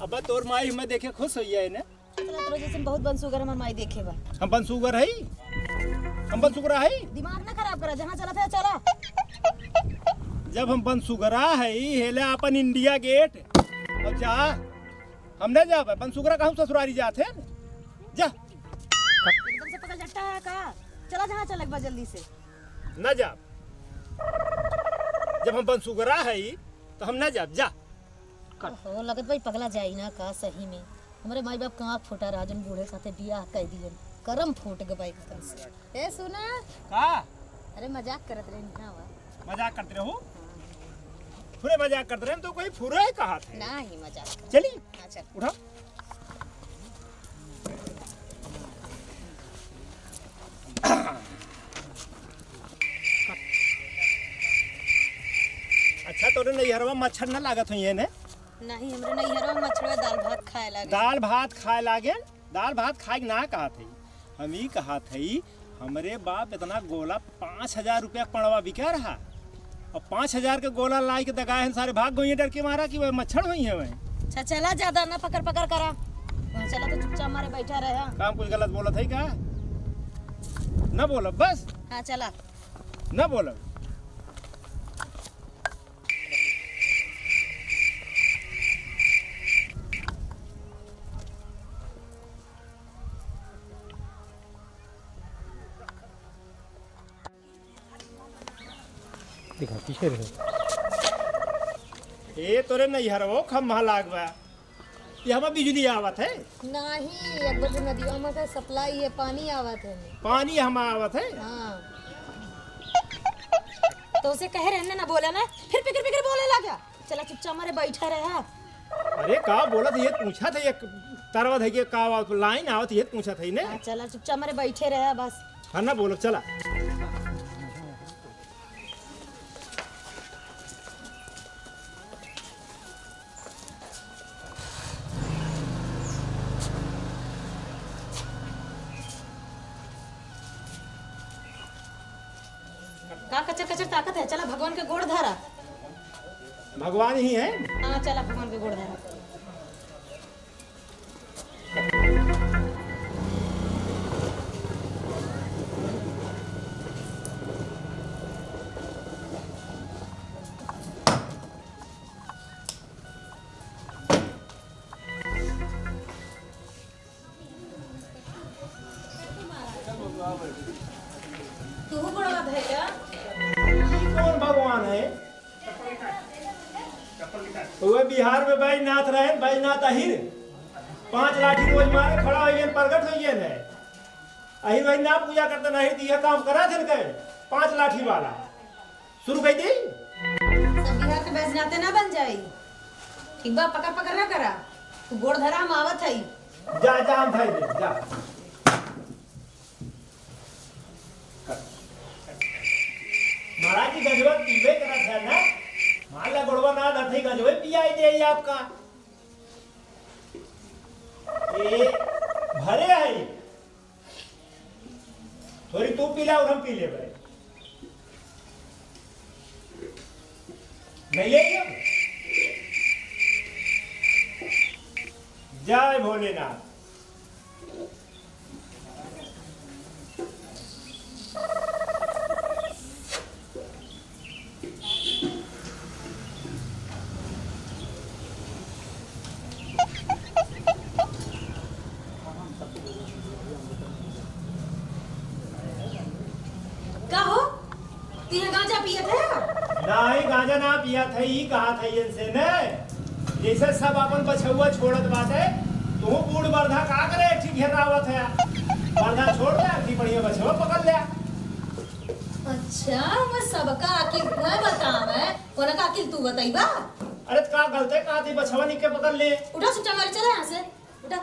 अब तोर माई हमें देखे खुश होई है ने। चला तोरा जैसे बहुत बनसुगर हमर माई देखे बा। हम बनसुगर है, हम बनसुगरा है। दिमाग ना खराब करा, जहाँ चला था चला। जब हम बनसुगरा है हेले अपन इंडिया गेट और जा हमने जा बनसुगरा कहूँ ससुरारी जाते जा। एकदम से पकड़ जट्टा है का। चला जहाँ चलक बा जल्दी से। न जा, जब हम बनसुगरा है तो हम न जा जा। हो लगत भाई पगला जाई ना का सही में। हमारे माई बाप कहाँ फूटा रहा जन बूढ़े साथे बियाह कह दिए। करम फूट गए भाई एकदम से। ए सुना का अरे मजाक करत रहे ना वा। मजाक करते रहो, पूरे मजाक करते रहे तो कोई फुरे ही कहा थे ना ही मजाक। चली हाँ चल उठा। अच्छा तोरे नैहरवा मच्छर न लागत हुई ने। नहीं हमरे नैहरवा में मछुआ दाल भात खाए लागे। दाल भात खाए लागे, दाल भात खाए ना कहा थी। हम ही कहा थी हमरे बाप इतना गोला 5,000 रुपया पड़वा बिका रहा और 5,000 के गोला लाई के दगाए हैं सारे भाग गई डर के मारा कि वह मच्छर हुई है वह। अच्छा चला ज्यादा ना पकड़ पकड़ करा। वहाँ चला तो चुपचाप मारे बैठा रहा। काम कुछ गलत बोला था क्या? न बोला बस हाँ चला। न बोला। दिखा पीछे रहो। ए तोरे नैहरवो खम्भा लागवा ये हमें बिजली आवत है। नहीं एक बार नदियों में का सप्लाई है पानी आवत है। पानी हम आवत है। हाँ तो उसे कह रहे ना बोला ना फिर पिकर पिकर बोले लगा। चला चुपचाप मारे बैठा रहा। अरे का बोला था ये पूछा था ये तरवा था कि का लाइन आवत ये पूछा था ने। हाँ चला चुपचाप मारे बैठे रहा बस। हाँ ना बोलो चला। का कचर कचर ताकत है। चला भगवान के गोड़ धरा। भगवान ही है। हाँ चला भगवान के गोड़ धरा। तू गोड़वा धैया। कौन भगवान है? वह बिहार में बैजनाथ रहे, बैजनाथ अहिर 5 लाठी रोज मारे खड़ा हो प्रगट हो है। अहिर वही ना पूजा करते नहीं थी यह काम करा थे कहे 5 लाठी वाला शुरू कर दी। सब बिहार के बैजनाते ना बन जाई। ठीक बा पकड़ पकड़ ना करा। तू गोड़ धरा हम आवत है। जा जा हम भाई दे जा। महाराज की गजवा पीवे करा था ना। माला गोड़वा ना दथे गजवे पियाई दे आपका। ये भरे है थोड़ी तू पीला और हम पी ले भाई। नहीं ले जय भोलेनाथ। का हो तीन गांजा पिए थे। नहीं गांजा ना पिया था ही कहा था इनसे ने। जैसे सब अपन बछुआ छोड़त बाटे तू बूढ़ बर्धा का करे ठीक घेरावत है। बर्धा छोड़ दे ठीक बढ़िया बछुआ पकड़ ले। अच्छा मैं सबका अकिल मैं बतावे कोना का अकिल तू बताइबा। अरे का गलते कहा थी बछुआ निके पकड़ ले। उठा चुपचाप मारे चला यहाँ से उठा।